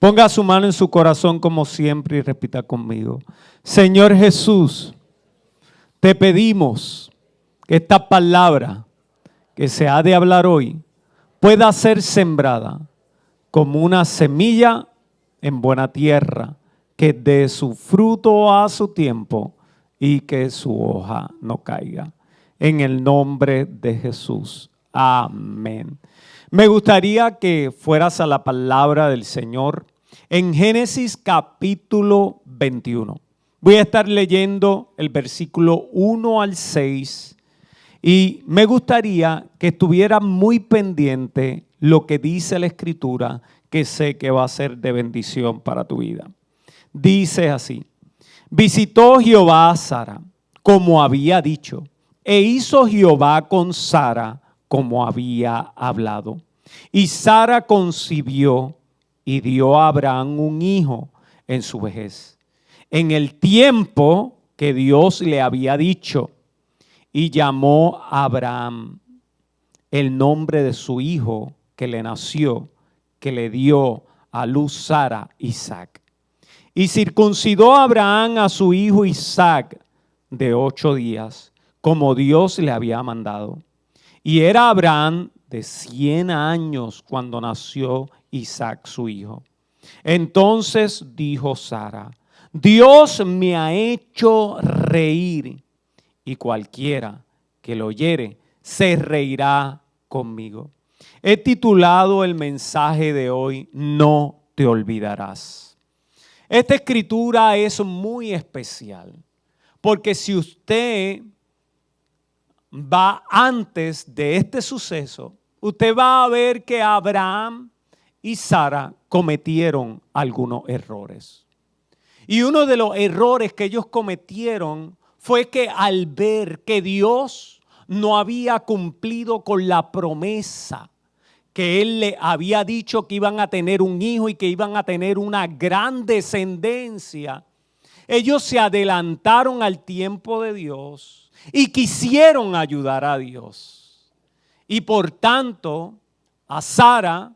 Ponga su mano en su corazón como siempre y repita conmigo. Señor Jesús, te pedimos que esta palabra que se ha de hablar hoy pueda ser sembrada como una semilla en buena tierra, que dé su fruto a su tiempo y que su hoja no caiga. En el nombre de Jesús. Amén. Me gustaría que fueras a la palabra del Señor en Génesis capítulo 21. Voy a estar leyendo el versículo 1 al 6 y me gustaría que estuviera muy pendiente lo que dice la Escritura, que sé que va a ser de bendición para tu vida. Dice así: visitó Jehová a Sara como había dicho, e hizo Jehová con Sara como había hablado. Y Sara concibió y dio a Abraham un hijo en su vejez, en el tiempo que Dios le había dicho, y llamó a Abraham el nombre de su hijo que le nació, que le dio a luz Sara, Isaac. Y circuncidó a Abraham a su hijo Isaac de 8 días, como Dios le había mandado. Y era Abraham de 100 años cuando nació Isaac su hijo. Entonces dijo Sara: Dios me ha hecho reír, y cualquiera que lo oyere se reirá conmigo. He titulado el mensaje de hoy: No te olvidarás. Esta escritura es muy especial, porque si usted va antes de este suceso, usted va a ver que Abraham y Sara cometieron algunos errores. Y uno de los errores que ellos cometieron fue que al ver que Dios no había cumplido con la promesa que Él le había dicho, que iban a tener un hijo y que iban a tener una gran descendencia, ellos se adelantaron al tiempo de Dios y quisieron ayudar a Dios. Y por tanto, a Sara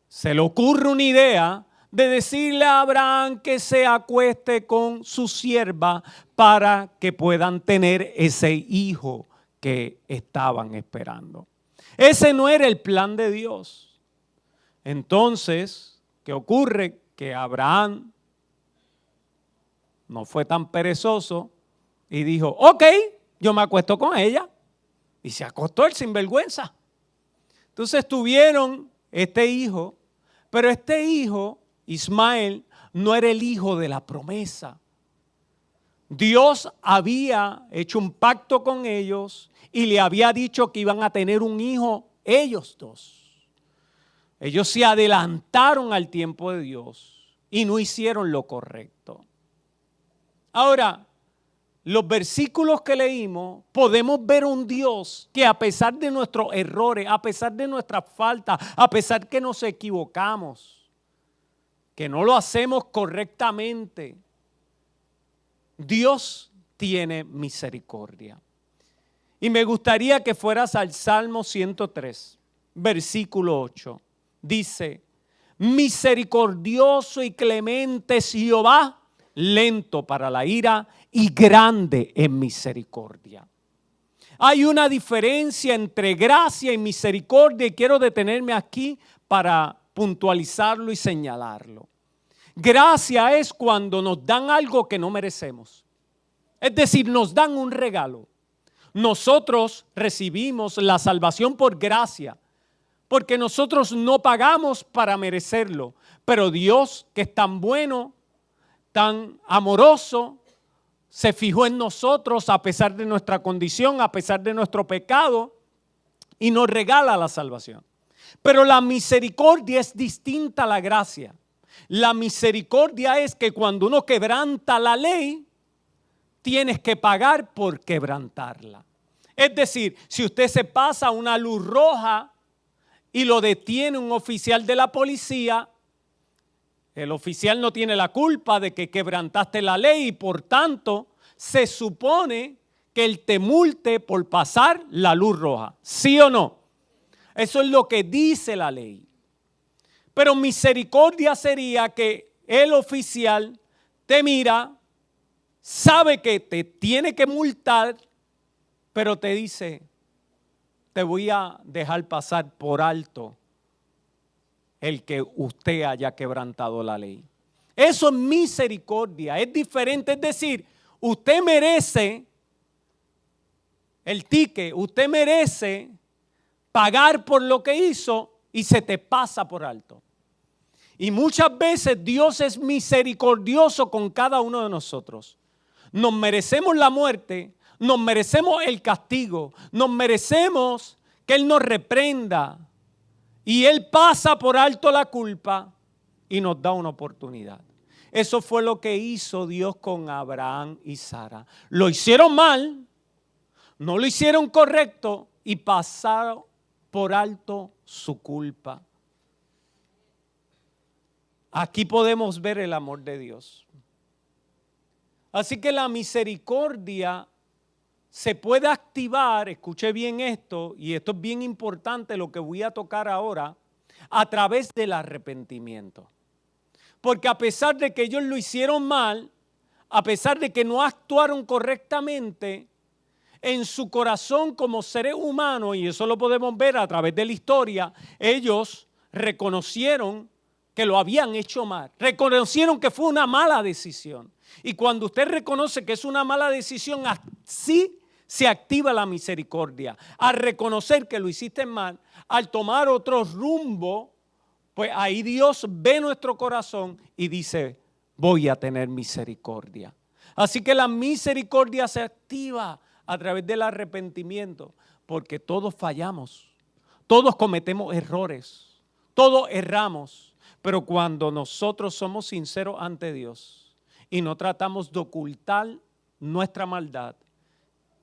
se le ocurre una idea de decirle a Abraham que se acueste con su sierva para que puedan tener ese hijo que estaban esperando. Ese no era el plan de Dios. Entonces, ¿qué ocurre? Que Abraham no fue tan perezoso y dijo: ok, yo me acuesto con ella. Y se acostó el sinvergüenza. Entonces tuvieron este hijo, pero este hijo, Ismael, no era el hijo de la promesa. Dios había hecho un pacto con ellos y le había dicho que iban a tener un hijo ellos dos. Ellos se adelantaron al tiempo de Dios y no hicieron lo correcto. Ahora, los versículos que leímos, podemos ver un Dios que a pesar de nuestros errores, a pesar de nuestras faltas, a pesar que nos equivocamos, que no lo hacemos correctamente, Dios tiene misericordia. Y me gustaría que fueras al Salmo 103, versículo 8. Dice: misericordioso y clemente es Jehová, lento para la ira y grande en misericordia. Hay una diferencia entre gracia y misericordia y quiero detenerme aquí para puntualizarlo y señalarlo. Gracia es cuando nos dan algo que no merecemos. Es decir, nos dan un regalo. Nosotros recibimos la salvación por gracia, porque nosotros no pagamos para merecerlo. Pero Dios, que es tan bueno, tan amoroso, se fijó en nosotros a pesar de nuestra condición, a pesar de nuestro pecado, y nos regala la salvación. Pero la misericordia es distinta a la gracia. La misericordia es que cuando uno quebranta la ley, tienes que pagar por quebrantarla. Es decir, si usted se pasa una luz roja y lo detiene un oficial de la policía, el oficial no tiene la culpa de que quebrantaste la ley y por tanto se supone que él te multe por pasar la luz roja. ¿Sí o no? Eso es lo que dice la ley. Pero misericordia sería que el oficial te mira, sabe que te tiene que multar, pero te dice, te voy a dejar pasar por alto el que usted haya quebrantado la ley. Eso es misericordia, es diferente. Es decir, usted merece el ticket, usted merece pagar por lo que hizo y se te pasa por alto. Y muchas veces Dios es misericordioso con cada uno de nosotros. Nos merecemos la muerte, nos merecemos el castigo, nos merecemos que Él nos reprenda. Y Él pasa por alto la culpa y nos da una oportunidad. Eso fue lo que hizo Dios con Abraham y Sara. Lo hicieron mal, no lo hicieron correcto y pasaron por alto su culpa. Aquí podemos ver el amor de Dios. Así que la misericordia se puede activar, escuche bien esto, y esto es bien importante lo que voy a tocar ahora, a través del arrepentimiento. Porque a pesar de que ellos lo hicieron mal, a pesar de que no actuaron correctamente, en su corazón como seres humanos, y eso lo podemos ver a través de la historia, ellos reconocieron que lo habían hecho mal, reconocieron que fue una mala decisión. Y cuando usted reconoce que es una mala decisión, así se activa la misericordia. Al reconocer que lo hiciste mal, al tomar otro rumbo, pues ahí Dios ve nuestro corazón y dice, voy a tener misericordia. Así que la misericordia se activa a través del arrepentimiento, porque todos fallamos, todos cometemos errores, todos erramos, pero cuando nosotros somos sinceros ante Dios y no tratamos de ocultar nuestra maldad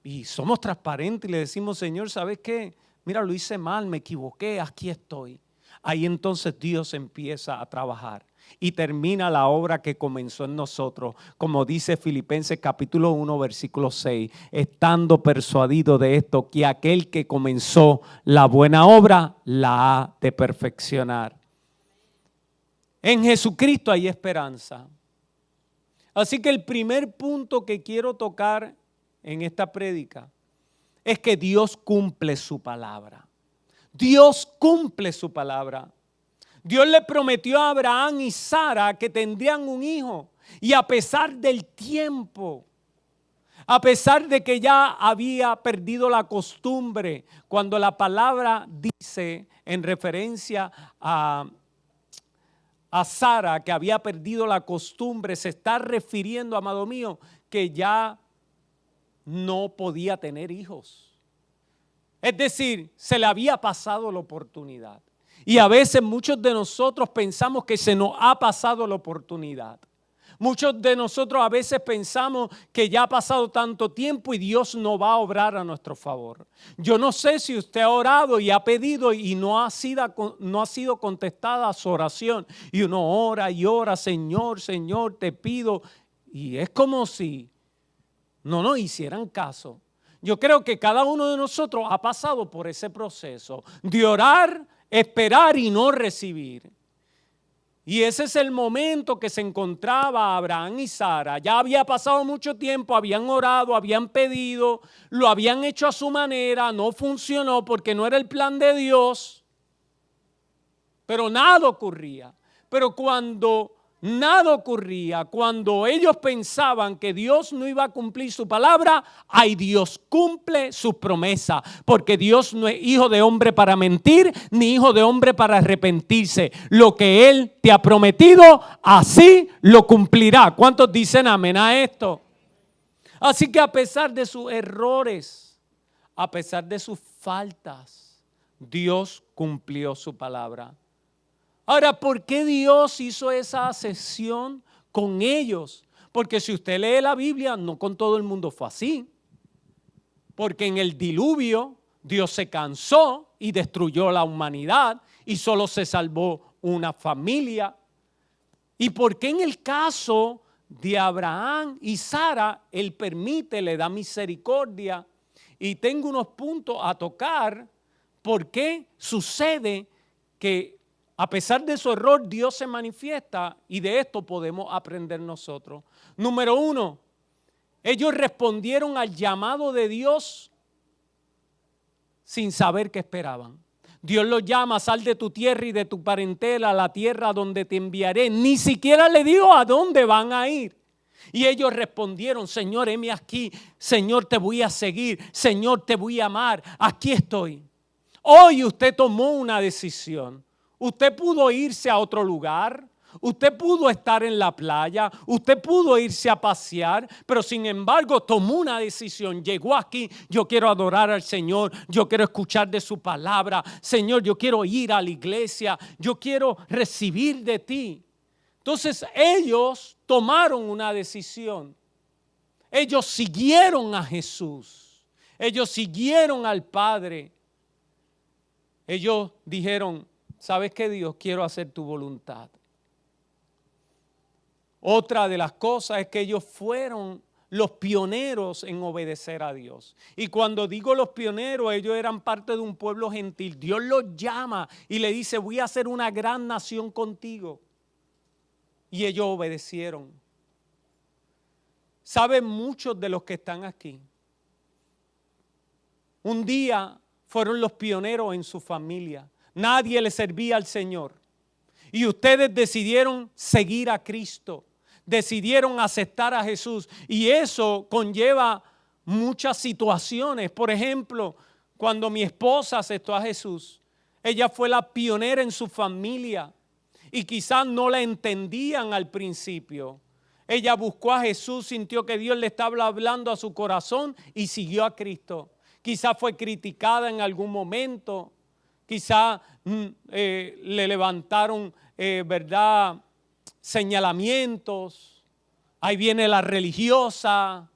y somos transparentes y le decimos, Señor, ¿sabes qué? Mira, lo hice mal, me equivoqué, aquí estoy. Ahí entonces Dios empieza a trabajar y termina la obra que comenzó en nosotros, como dice Filipenses capítulo 1, versículo 6, estando persuadido de esto, que aquel que comenzó la buena obra la ha de perfeccionar. En Jesucristo hay esperanza. Así que el primer punto que quiero tocar en esta prédica es que Dios cumple su palabra. Dios cumple su palabra. Dios le prometió a Abraham y Sara que tendrían un hijo. Y a pesar del tiempo, a pesar de que ya había perdido la costumbre, cuando la palabra dice en referencia a Sara que había perdido la costumbre, se está refiriendo, amado mío, que ya no podía tener hijos. Es decir, se le había pasado la oportunidad. Y a veces muchos de nosotros pensamos que se nos ha pasado la oportunidad. Muchos de nosotros a veces pensamos que ya ha pasado tanto tiempo y Dios no va a obrar a nuestro favor. Yo no sé si usted ha orado y ha pedido y no ha sido contestada su oración. Y uno ora y ora, Señor, Señor, te pido. Y es como si no nos hicieran caso. Yo creo que cada uno de nosotros ha pasado por ese proceso de orar, esperar y no recibir. Y ese es el momento que se encontraba Abraham y Sara. Ya había pasado mucho tiempo, habían orado, habían pedido, lo habían hecho a su manera, no funcionó porque no era el plan de Dios. Pero nada ocurría. Pero cuando nada ocurría, cuando ellos pensaban que Dios no iba a cumplir su palabra, ay, Dios cumple su promesa, porque Dios no es hijo de hombre para mentir, ni hijo de hombre para arrepentirse. Lo que Él te ha prometido, así lo cumplirá. ¿Cuántos dicen amén a esto? Así que a pesar de sus errores, a pesar de sus faltas, Dios cumplió su palabra. Ahora, ¿por qué Dios hizo esa sesión con ellos? Porque si usted lee la Biblia, no con todo el mundo fue así. Porque en el diluvio Dios se cansó y destruyó la humanidad y solo se salvó una familia. ¿Y por qué en el caso de Abraham y Sara, Él permite, le da misericordia? Y tengo unos puntos a tocar. ¿Por qué sucede que A pesar de su error, Dios se manifiesta y de esto podemos aprender nosotros. Número 1, ellos respondieron al llamado de Dios sin saber qué esperaban. Dios los llama, sal de tu tierra y de tu parentela a la tierra donde te enviaré. Ni siquiera le dijo a dónde van a ir. Y ellos respondieron, Señor, heme aquí. Señor, te voy a seguir. Señor, te voy a amar. Aquí estoy. Hoy usted tomó una decisión. Usted pudo irse a otro lugar. Usted pudo estar en la playa, usted pudo irse a pasear, pero sin embargo tomó una decisión, llegó aquí, yo quiero adorar al Señor, yo quiero escuchar de su palabra, Señor, yo quiero ir a la iglesia, yo quiero recibir de ti. Entonces ellos tomaron una decisión, ellos siguieron a Jesús, ellos siguieron al Padre, ellos dijeron, ¿sabes qué, Dios? Quiero hacer tu voluntad. Otra de las cosas es que ellos fueron los pioneros en obedecer a Dios. Y cuando digo los pioneros, ellos eran parte de un pueblo gentil. Dios los llama y le dice, voy a hacer una gran nación contigo. Y ellos obedecieron. Saben muchos de los que están aquí. Un día fueron los pioneros en su familia. Nadie le servía al Señor. Y ustedes decidieron seguir a Cristo. Decidieron aceptar a Jesús y eso conlleva muchas situaciones. Por ejemplo, cuando mi esposa aceptó a Jesús, ella fue la pionera en su familia y quizás no la entendían al principio. Ella buscó a Jesús, sintió que Dios le estaba hablando a su corazón y siguió a Cristo. Quizás fue criticada en algún momento, quizás le levantaron, ¿verdad?, señalamientos, ahí viene la religiosa,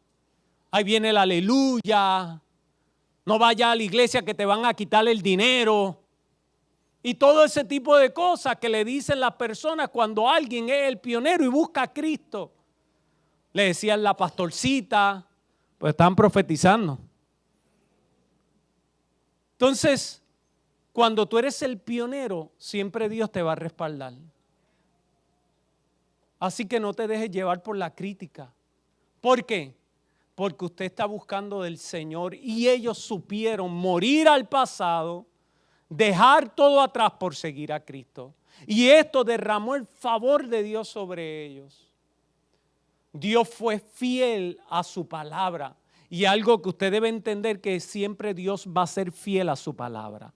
ahí viene el aleluya, no vayas a la iglesia que te van a quitar el dinero y todo ese tipo de cosas que le dicen las personas cuando alguien es el pionero y busca a Cristo. Le decían la pastorcita, pues están profetizando. Entonces, cuando tú eres el pionero, siempre Dios te va a respaldar. Así que no te dejes llevar por la crítica. ¿Por qué? Porque usted está buscando del Señor y ellos supieron morir al pasado, dejar todo atrás por seguir a Cristo. Y esto derramó el favor de Dios sobre ellos. Dios fue fiel a su palabra. Y algo que usted debe entender que siempre Dios va a ser fiel a su palabra.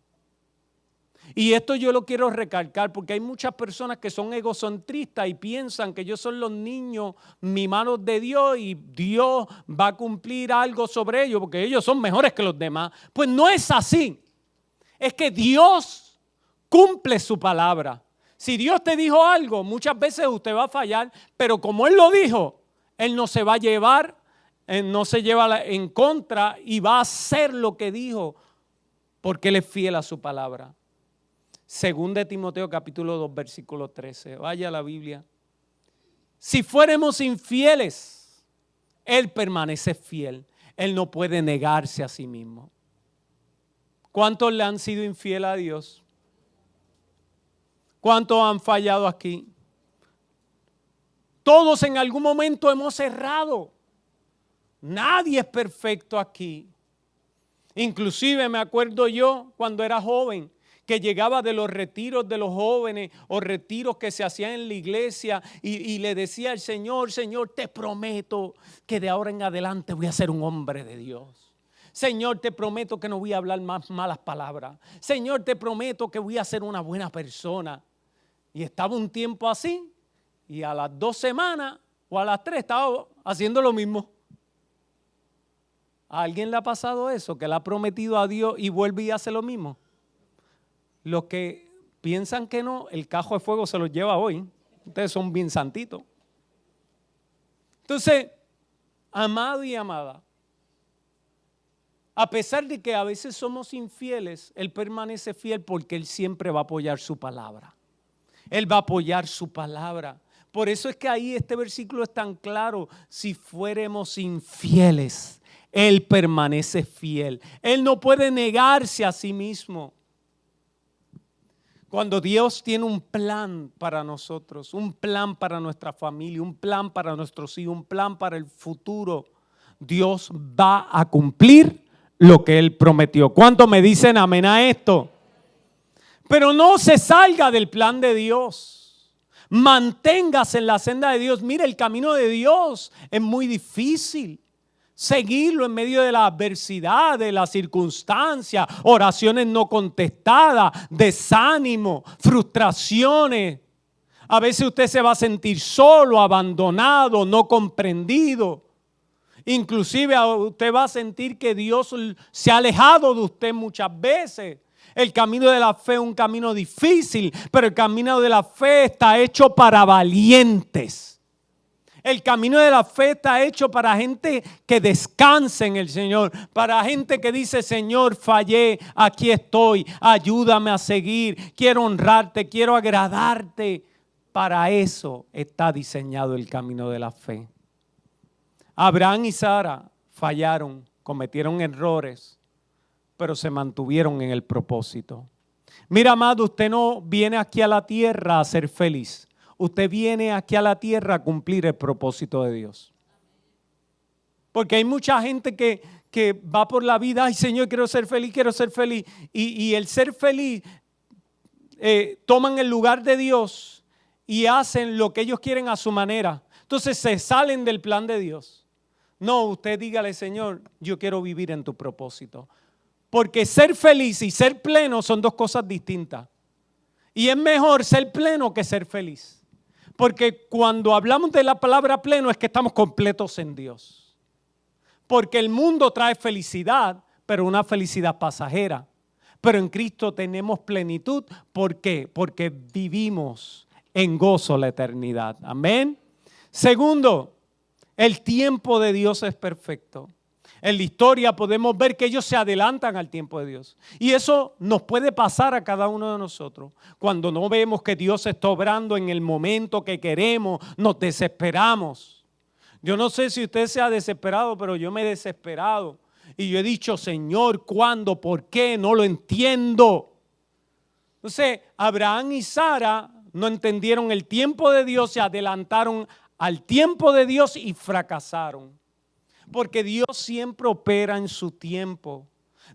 Y esto yo lo quiero recalcar porque hay muchas personas que son egocentristas y piensan que ellos son los niños mimados de Dios y Dios va a cumplir algo sobre ellos porque ellos son mejores que los demás. Pues no es así. Es que Dios cumple su palabra. Si Dios te dijo algo, muchas veces usted va a fallar, pero como Él lo dijo, Él no se va a llevar, Él no se lleva en contra y va a hacer lo que dijo porque Él es fiel a su palabra. Según de Timoteo capítulo 2 versículo 13. Vaya a la Biblia. Si fuéramos infieles, Él permanece fiel. Él no puede negarse a sí mismo. ¿Cuántos le han sido infiel a Dios? ¿Cuántos han fallado aquí? Todos en algún momento hemos errado. Nadie es perfecto aquí. Inclusive me acuerdo yo cuando era joven, que llegaba de los retiros de los jóvenes o retiros que se hacían en la iglesia y le decía al Señor, Señor, te prometo que de ahora en adelante voy a ser un hombre de Dios. Señor, te prometo que no voy a hablar más malas palabras. Señor, te prometo que voy a ser una buena persona. Y estaba un tiempo así y a las 2 semanas o a las 3 estaba haciendo lo mismo. ¿A alguien le ha pasado eso? Que le ha prometido a Dios y vuelve y hace lo mismo. Los que piensan que no, el cajo de fuego se los lleva hoy. Ustedes son bien santitos. Entonces, amado y amada, a pesar de que a veces somos infieles, Él permanece fiel porque Él siempre va a apoyar su palabra. Él va a apoyar su palabra. Por eso es que ahí este versículo es tan claro. Si fuéramos infieles, Él permanece fiel. Él no puede negarse a sí mismo. Cuando Dios tiene un plan para nosotros, un plan para nuestra familia, un plan para nuestros hijos, un plan para el futuro, Dios va a cumplir lo que Él prometió. ¿Cuántos me dicen amén a esto? Pero no se salga del plan de Dios. Manténgase en la senda de Dios. Mire, el camino de Dios es muy difícil. Seguirlo en medio de la adversidad, de las circunstancias, oraciones no contestadas, desánimo, frustraciones. A veces usted se va a sentir solo, abandonado, no comprendido. Inclusive usted va a sentir que Dios se ha alejado de usted muchas veces. El camino de la fe es un camino difícil, pero el camino de la fe está hecho para valientes. El camino de la fe está hecho para gente que descanse en el Señor, para gente que dice, Señor, fallé, aquí estoy, ayúdame a seguir, quiero honrarte, quiero agradarte. Para eso está diseñado el camino de la fe. Abraham y Sara fallaron, cometieron errores, pero se mantuvieron en el propósito. Mira, amado, usted no viene aquí a la tierra a ser feliz. Usted viene aquí a la tierra a cumplir el propósito de Dios. Porque hay mucha gente que va por la vida, ay Señor, quiero ser feliz, quiero ser feliz. Y el ser feliz, toman el lugar de Dios y hacen lo que ellos quieren a su manera. Entonces se salen del plan de Dios. No, usted dígale, Señor, yo quiero vivir en tu propósito. Porque ser feliz y ser pleno son dos cosas distintas. Y es mejor ser pleno que ser feliz. Porque cuando hablamos de la palabra pleno es que estamos completos en Dios. Porque el mundo trae felicidad, pero una felicidad pasajera. Pero en Cristo tenemos plenitud. ¿Por qué? Porque vivimos en gozo la eternidad. Amén. Segundo, el tiempo de Dios es perfecto. En la historia podemos ver que ellos se adelantan al tiempo de Dios. Y eso nos puede pasar a cada uno de nosotros. Cuando no vemos que Dios está obrando en el momento que queremos, nos desesperamos. Yo no sé si usted se ha desesperado, pero yo me he desesperado. Y yo he dicho, Señor, ¿cuándo? ¿Por qué? No lo entiendo. Entonces, Abraham y Sara no entendieron el tiempo de Dios, se adelantaron al tiempo de Dios y fracasaron. Porque Dios siempre opera en su tiempo.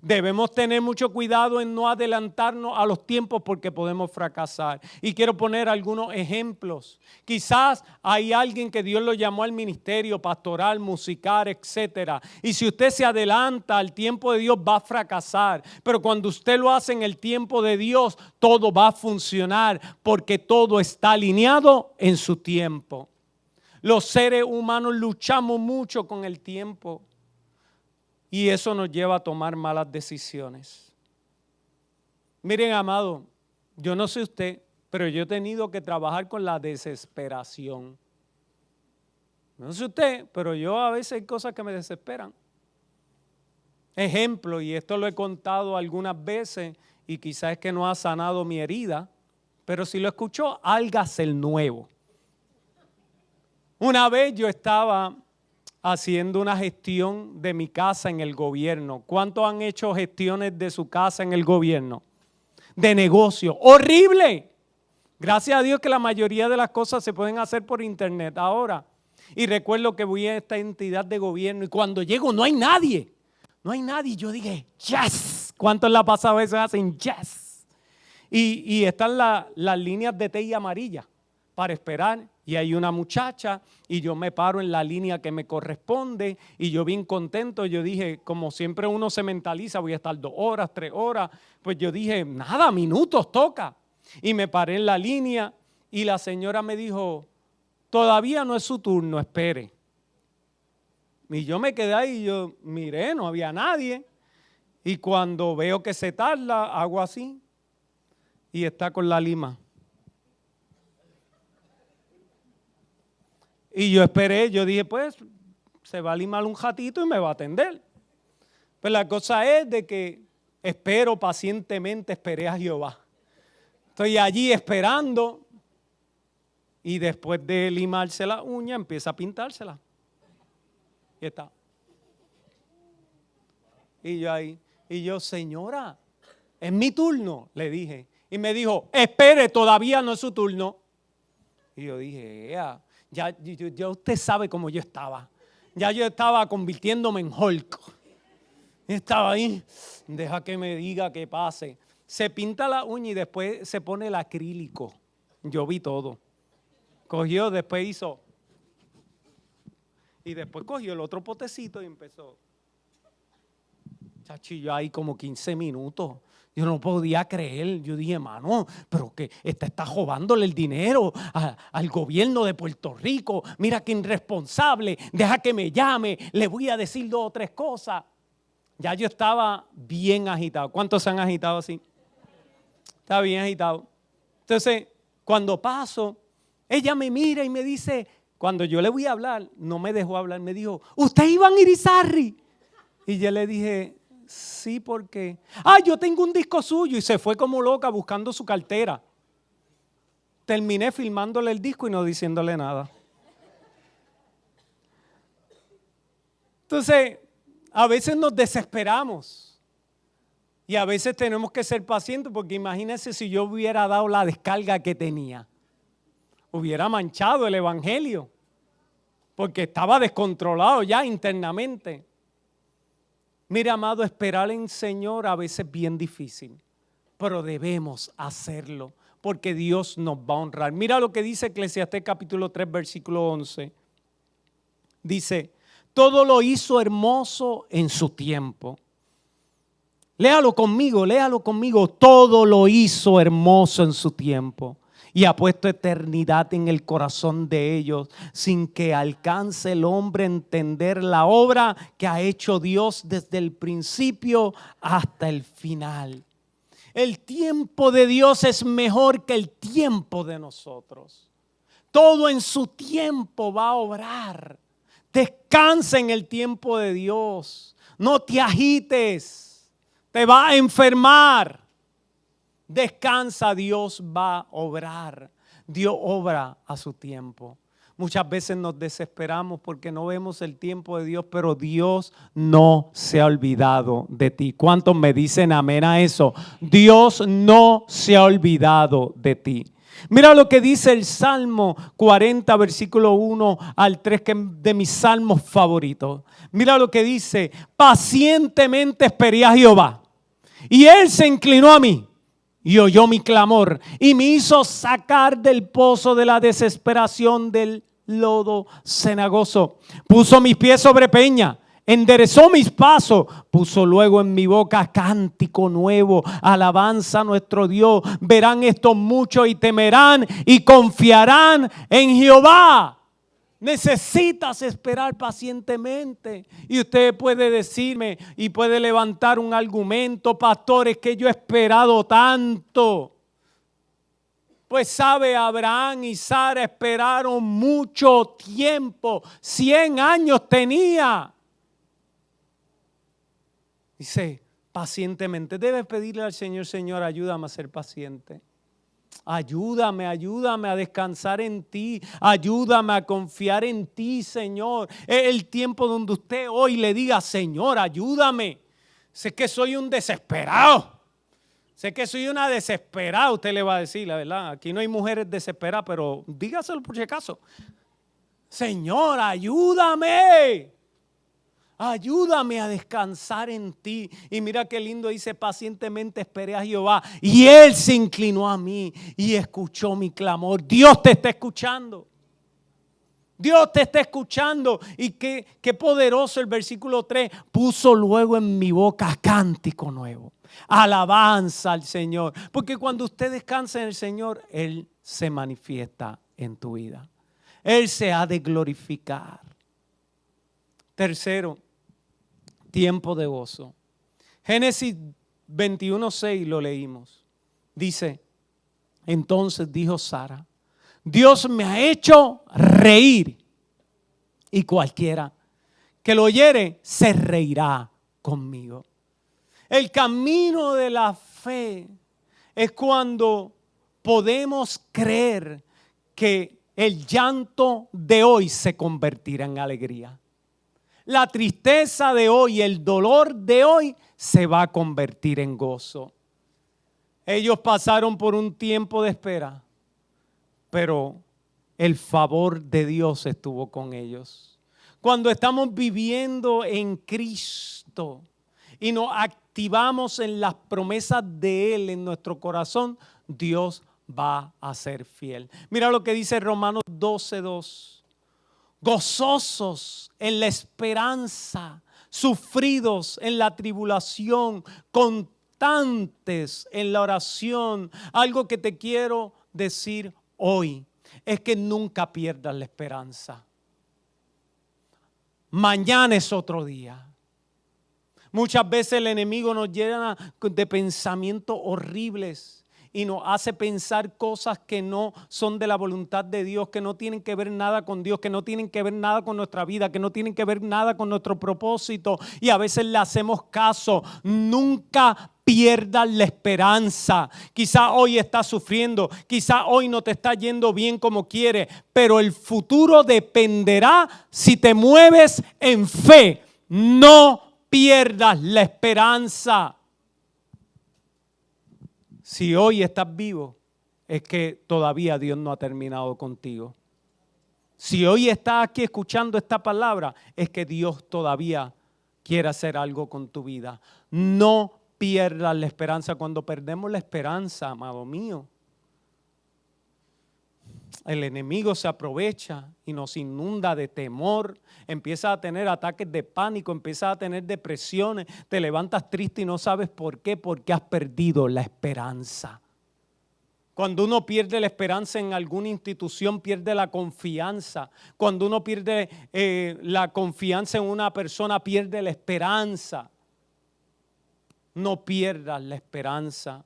Debemos tener mucho cuidado en no adelantarnos a los tiempos porque podemos fracasar. Y quiero poner algunos ejemplos. Quizás hay alguien que Dios lo llamó al ministerio pastoral, musical, etcétera. Y si usted se adelanta al tiempo de Dios va a fracasar. Pero cuando usted lo hace en el tiempo de Dios, todo va a funcionar porque todo está alineado en su tiempo. Los seres humanos luchamos mucho con el tiempo y eso nos lleva a tomar malas decisiones. Miren, amado, yo no sé usted, pero yo he tenido que trabajar con la desesperación. No sé usted, pero yo a veces hay cosas que me desesperan. Ejemplo, y esto lo he contado algunas veces y quizás es que no ha sanado mi herida, pero si lo escuchó, hágase el nuevo. Una vez yo estaba haciendo una gestión de mi casa en el gobierno. ¿Cuántos han hecho gestiones de su casa en el gobierno? De negocio. ¡Horrible! Gracias a Dios que la mayoría de las cosas se pueden hacer por internet ahora. Y recuerdo que voy a esta entidad de gobierno y cuando llego no hay nadie. No hay nadie. Yo dije, yes. ¿Cuántos la pasada veces hacen yes? Y están las líneas de T y amarilla para esperar. Y hay una muchacha y yo me paro en la línea que me corresponde y yo bien contento, yo dije, como siempre uno se mentaliza, voy a estar 2 horas, 3 horas, pues yo dije, nada, minutos, toca. Y me paré en la línea y la señora me dijo, todavía no es su turno, espere. Y yo me quedé ahí y yo miré, no había nadie. Y cuando veo que se tarda, hago así y está con la lima. Y yo esperé, yo dije, pues, se va a limar un ratito y me va a atender. Pues la cosa es de que espero pacientemente, esperé a Jehová. Estoy allí esperando y después de limarse la uña, empieza a pintársela. Y está. Y yo ahí, señora, es mi turno, le dije. Y me dijo, espere, todavía no es su turno. Y yo dije, ya usted sabe cómo yo estaba. Ya yo estaba convirtiéndome en Hulk. Estaba ahí, deja que me diga que pase. Se pinta la uña y después se pone el acrílico. Yo vi todo. Cogió, después hizo. Y después cogió el otro potecito y empezó. Chachillo, ahí como 15 minutos. Yo no podía creer. Yo dije, mano, pero que está robándole el dinero al gobierno de Puerto Rico. Mira qué irresponsable. Deja que me llame. Le voy a decir 2 o 3 cosas. Ya yo estaba bien agitado. ¿Cuántos se han agitado así? Estaba bien agitado. Entonces, cuando paso, ella me mira y me dice, cuando yo le voy a hablar, no me dejó hablar, me dijo, ¿usted es Iván Irizarry? Y yo le dije, sí, ¿por qué? Yo tengo un disco suyo. Y se fue como loca buscando su cartera. Terminé filmándole el disco y no diciéndole nada. Entonces, a veces nos desesperamos. Y a veces tenemos que ser pacientes porque imagínense si yo hubiera dado la descarga que tenía. Hubiera manchado el evangelio. Porque estaba descontrolado ya internamente. Mira, amado, esperar en el Señor a veces es bien difícil, pero debemos hacerlo porque Dios nos va a honrar. Mira lo que dice Eclesiastés capítulo 3, versículo 11. Dice, todo lo hizo hermoso en su tiempo. Léalo conmigo. Todo lo hizo hermoso en su tiempo. Y ha puesto eternidad en el corazón de ellos, sin que alcance el hombre a entender la obra que ha hecho Dios desde el principio hasta el final. El tiempo de Dios es mejor que el tiempo de nosotros. Todo en su tiempo va a obrar. Descansa en el tiempo de Dios. No te agites, te va a enfermar. Descansa, Dios va a obrar. Dios obra a su tiempo. Muchas veces nos desesperamos porque no vemos el tiempo de Dios, pero Dios no se ha olvidado de ti. ¿Cuántos me dicen amén a eso? Dios no se ha olvidado de ti. Mira lo que dice el Salmo 40, versículo 1 al 3, que es de mis salmos favoritos. Mira lo que dice, pacientemente esperé a Jehová y Él se inclinó a mí. Y oyó mi clamor y me hizo sacar del pozo de la desesperación del lodo cenagoso. Puso mis pies sobre peña, enderezó mis pasos, puso luego en mi boca cántico nuevo, alabanza a nuestro Dios. Verán esto muchos y temerán y confiarán en Jehová. Necesitas esperar pacientemente. Y usted puede decirme y puede levantar un argumento, pastor, es que yo he esperado tanto. Pues sabe, Abraham y Sara esperaron mucho tiempo. 100 años tenía. Dice, pacientemente. Debes pedirle al Señor, Señor, ayúdame a ser paciente. Ayúdame a descansar en ti. Ayúdame a confiar en ti, Señor. Es el tiempo donde usted hoy le diga, Señor, ayúdame. Sé que soy un desesperado. Sé que soy una desesperada. Usted le va a decir, la verdad. Aquí no hay mujeres desesperadas, pero dígaselo por si acaso. Señor, ayúdame. Ayúdame a descansar en ti. Y mira qué lindo dice, pacientemente esperé a Jehová y Él se inclinó a mí y escuchó mi clamor. Dios te está escuchando. Dios te está escuchando. Y qué poderoso el versículo 3. Puso luego en mi boca cántico nuevo. Alabanza al Señor. Porque cuando usted descansa en el Señor, Él se manifiesta en tu vida. Él se ha de glorificar. Tercero, tiempo de gozo. Génesis 21:6 lo leímos. Dice, entonces dijo Sara, Dios me ha hecho reír y cualquiera que lo oyere se reirá conmigo. El camino de la fe es cuando podemos creer que el llanto de hoy se convertirá en alegría. La tristeza de hoy, el dolor de hoy se va a convertir en gozo. Ellos pasaron por un tiempo de espera, pero el favor de Dios estuvo con ellos. Cuando estamos viviendo en Cristo y nos activamos en las promesas de Él en nuestro corazón, Dios va a ser fiel. Mira lo que dice Romanos 12:2. Gozosos en la esperanza, sufridos en la tribulación, constantes en la oración. Algo que te quiero decir hoy es que nunca pierdas la esperanza. Mañana es otro día. Muchas veces el enemigo nos llena de pensamientos horribles y nos hace pensar cosas que no son de la voluntad de Dios, que no tienen que ver nada con Dios, que no tienen que ver nada con nuestra vida, que no tienen que ver nada con nuestro propósito, y a veces le hacemos caso. Nunca pierdas la esperanza. Quizá hoy estás sufriendo, quizá hoy no te está yendo bien como quieres, pero el futuro dependerá si te mueves en fe. No pierdas la esperanza. Si hoy estás vivo, es que todavía Dios no ha terminado contigo. Si hoy estás aquí escuchando esta palabra, es que Dios todavía quiere hacer algo con tu vida. No pierdas la esperanza. Cuando perdemos la esperanza, amado mío, el enemigo se aprovecha y nos inunda de temor, empieza a tener ataques de pánico, empieza a tener depresiones, te levantas triste y no sabes por qué, porque has perdido la esperanza. Cuando uno pierde la esperanza en alguna institución, pierde la confianza. Cuando uno pierde la confianza en una persona, pierde la esperanza. No pierdas la esperanza.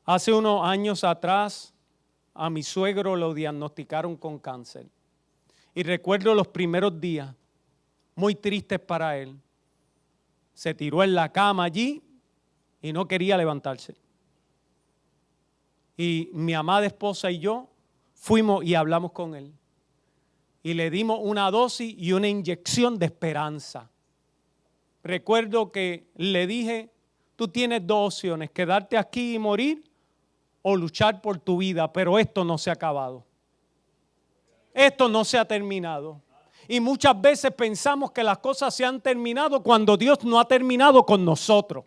Hace unos años atrás, a mi suegro lo diagnosticaron con cáncer. Y recuerdo los primeros días, muy tristes para él. Se tiró en la cama allí y no quería levantarse. Y mi amada esposa y yo fuimos y hablamos con él. Y le dimos una dosis y una inyección de esperanza. Recuerdo que le dije, tú tienes dos opciones, quedarte aquí y morir o luchar por tu vida, pero esto no se ha acabado. Esto no se ha terminado. Y muchas veces pensamos que las cosas se han terminado cuando Dios no ha terminado con nosotros.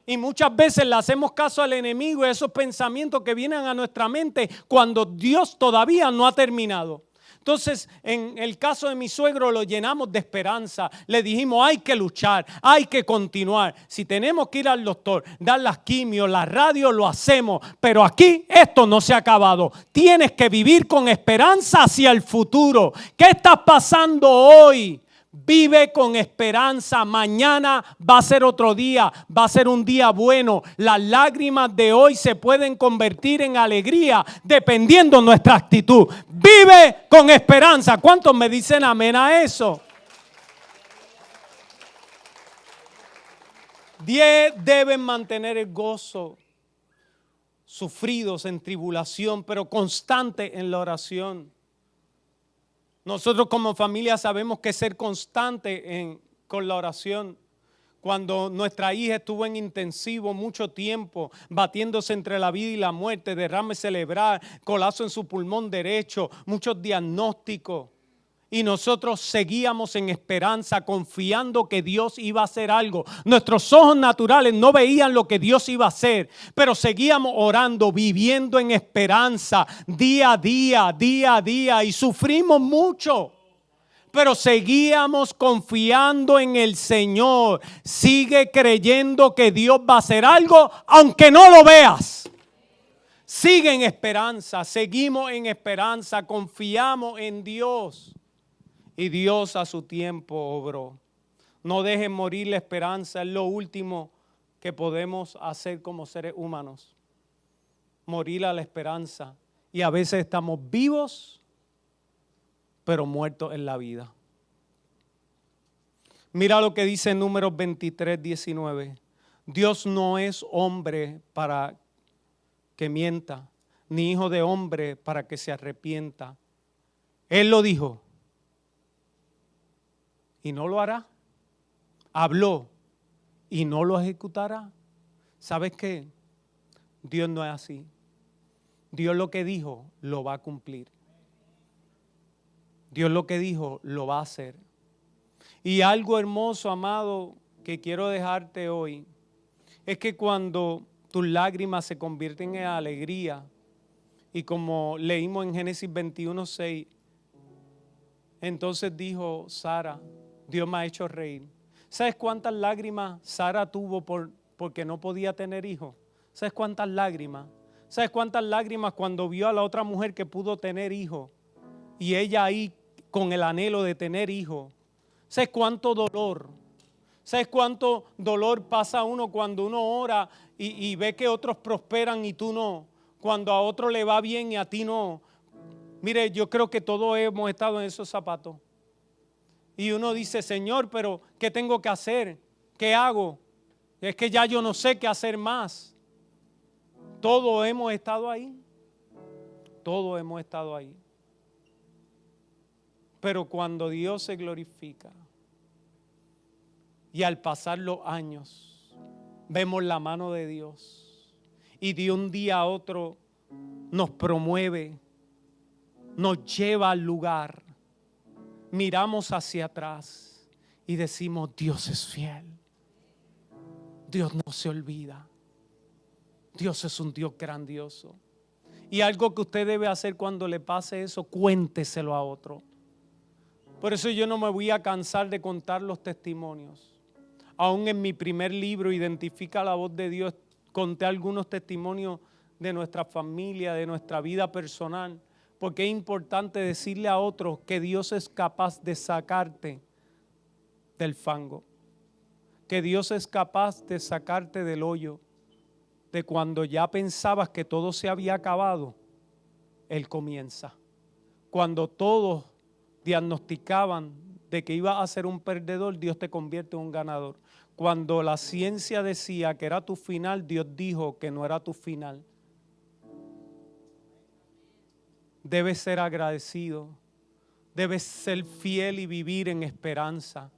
Y muchas veces le hacemos caso al enemigo y a esos pensamientos que vienen a nuestra mente cuando Dios todavía no ha terminado. Entonces, en el caso de mi suegro lo llenamos de esperanza. Le dijimos, hay que luchar, hay que continuar. Si tenemos que ir al doctor, dar las quimios, la radio, lo hacemos. Pero aquí esto no se ha acabado. Tienes que vivir con esperanza hacia el futuro. ¿Qué está pasando hoy? Vive con esperanza. Mañana va a ser otro día, va a ser un día bueno. Las lágrimas de hoy se pueden convertir en alegría dependiendo de nuestra actitud. Vive con esperanza. ¿Cuántos me dicen amén a eso? 10 deben mantener el gozo, sufridos en tribulación, pero constante en la oración. Nosotros como familia sabemos que ser constante con la oración. Cuando nuestra hija estuvo en intensivo mucho tiempo, batiéndose entre la vida y la muerte, derrame cerebral, colapso en su pulmón derecho, muchos diagnósticos. Y nosotros seguíamos en esperanza, confiando que Dios iba a hacer algo. Nuestros ojos naturales no veían lo que Dios iba a hacer, pero seguíamos orando, viviendo en esperanza, día a día, día a día. Y sufrimos mucho, pero seguíamos confiando en el Señor. Sigue creyendo que Dios va a hacer algo, aunque no lo veas. Sigue en esperanza, seguimos en esperanza, confiamos en Dios. Y Dios a su tiempo obró. No dejen morir la esperanza, es lo último que podemos hacer como seres humanos. Morir a la esperanza. Y a veces estamos vivos, pero muertos en la vida. Mira lo que dice en Números 23:19. Dios no es hombre para que mienta, ni hijo de hombre para que se arrepienta. Él lo dijo y no lo hará. Habló y no lo ejecutará. ¿Sabes qué? Dios no es así. Dios lo que dijo, lo va a cumplir. Dios lo que dijo, lo va a hacer. Y algo hermoso, amado, que quiero dejarte hoy, es que cuando tus lágrimas se convierten en alegría, y como leímos en Génesis 21:6, entonces dijo Sara, Dios me ha hecho reír. ¿Sabes cuántas lágrimas Sara tuvo porque no podía tener hijos? ¿Sabes cuántas lágrimas? ¿Sabes cuántas lágrimas cuando vio a la otra mujer que pudo tener hijos? Y ella ahí con el anhelo de tener hijos. ¿Sabes cuánto dolor? ¿Sabes cuánto dolor pasa uno cuando uno ora y ve que otros prosperan y tú no? Cuando a otro le va bien y a ti no. Mire, yo creo que todos hemos estado en esos zapatos. Y uno dice, Señor, pero ¿qué tengo que hacer? ¿Qué hago? Es que ya yo no sé qué hacer más. Todos hemos estado ahí. Todos hemos estado ahí. Pero cuando Dios se glorifica y al pasar los años vemos la mano de Dios y de un día a otro nos promueve, nos lleva al lugar, miramos hacia atrás y decimos, Dios es fiel. Dios no se olvida. Dios es un Dios grandioso. Y algo que usted debe hacer cuando le pase eso, cuénteselo a otro. Por eso yo no me voy a cansar de contar los testimonios. Aún en mi primer libro, Identifica la voz de Dios, conté algunos testimonios de nuestra familia, de nuestra vida personal, porque es importante decirle a otros que Dios es capaz de sacarte del fango, que Dios es capaz de sacarte del hoyo, de cuando ya pensabas que todo se había acabado, Él comienza. Cuando todos diagnosticaban de que ibas a ser un perdedor, Dios te convierte en un ganador. Cuando la ciencia decía que era tu final, Dios dijo que no era tu final. Debes ser agradecido, debes ser fiel y vivir en esperanza.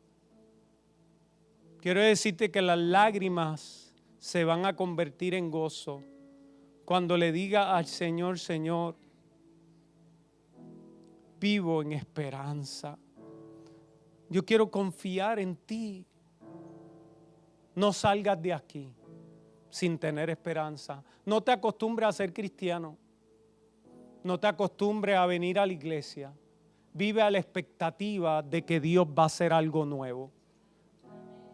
Quiero decirte que las lágrimas se van a convertir en gozo cuando le diga al Señor, Señor, vivo en esperanza. Yo quiero confiar en ti. No salgas de aquí sin tener esperanza. No te acostumbres a ser cristiano. No te acostumbres a venir a la iglesia. Vive a la expectativa de que Dios va a hacer algo nuevo.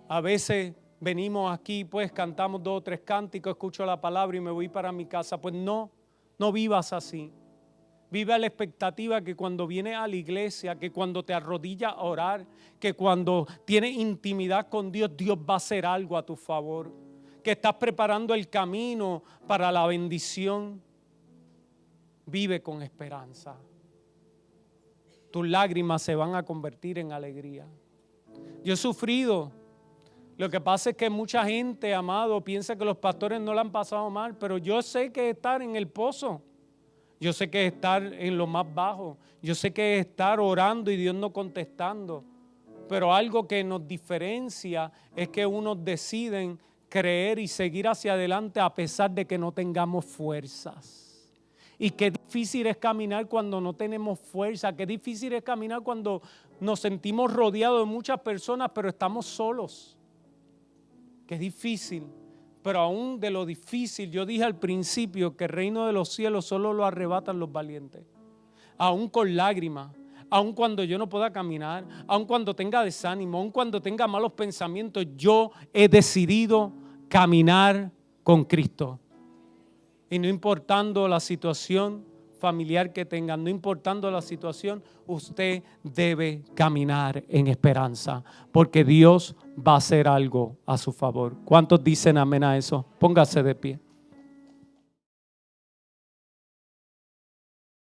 A veces venimos aquí, pues cantamos 2 o 3 cánticos, escucho la palabra y me voy para mi casa. Pues no vivas así. Vive a la expectativa que cuando vienes a la iglesia, que cuando te arrodillas a orar, que cuando tienes intimidad con Dios, Dios va a hacer algo a tu favor. Que estás preparando el camino para la bendición. Vive con esperanza. Tus lágrimas se van a convertir en alegría. Yo he sufrido. Lo que pasa es que mucha gente, amado, piensa que los pastores no la han pasado mal, pero yo sé que es estar en el pozo. Yo sé que es estar en lo más bajo. Yo sé que es estar orando y Dios no contestando. Pero algo que nos diferencia es que unos deciden creer y seguir hacia adelante a pesar de que no tengamos fuerzas. Y qué difícil es caminar cuando no tenemos fuerza. Qué difícil es caminar cuando nos sentimos rodeados de muchas personas, pero estamos solos. Qué difícil. Pero aún de lo difícil, yo dije al principio que el reino de los cielos solo lo arrebatan los valientes. Aún con lágrimas, aún cuando yo no pueda caminar, aún cuando tenga desánimo, aún cuando tenga malos pensamientos, yo he decidido caminar con Cristo. Y no importando la situación familiar que tengan, no importando la situación, usted debe caminar en esperanza, porque Dios va a hacer algo a su favor. ¿Cuántos dicen amén a eso? Póngase de pie.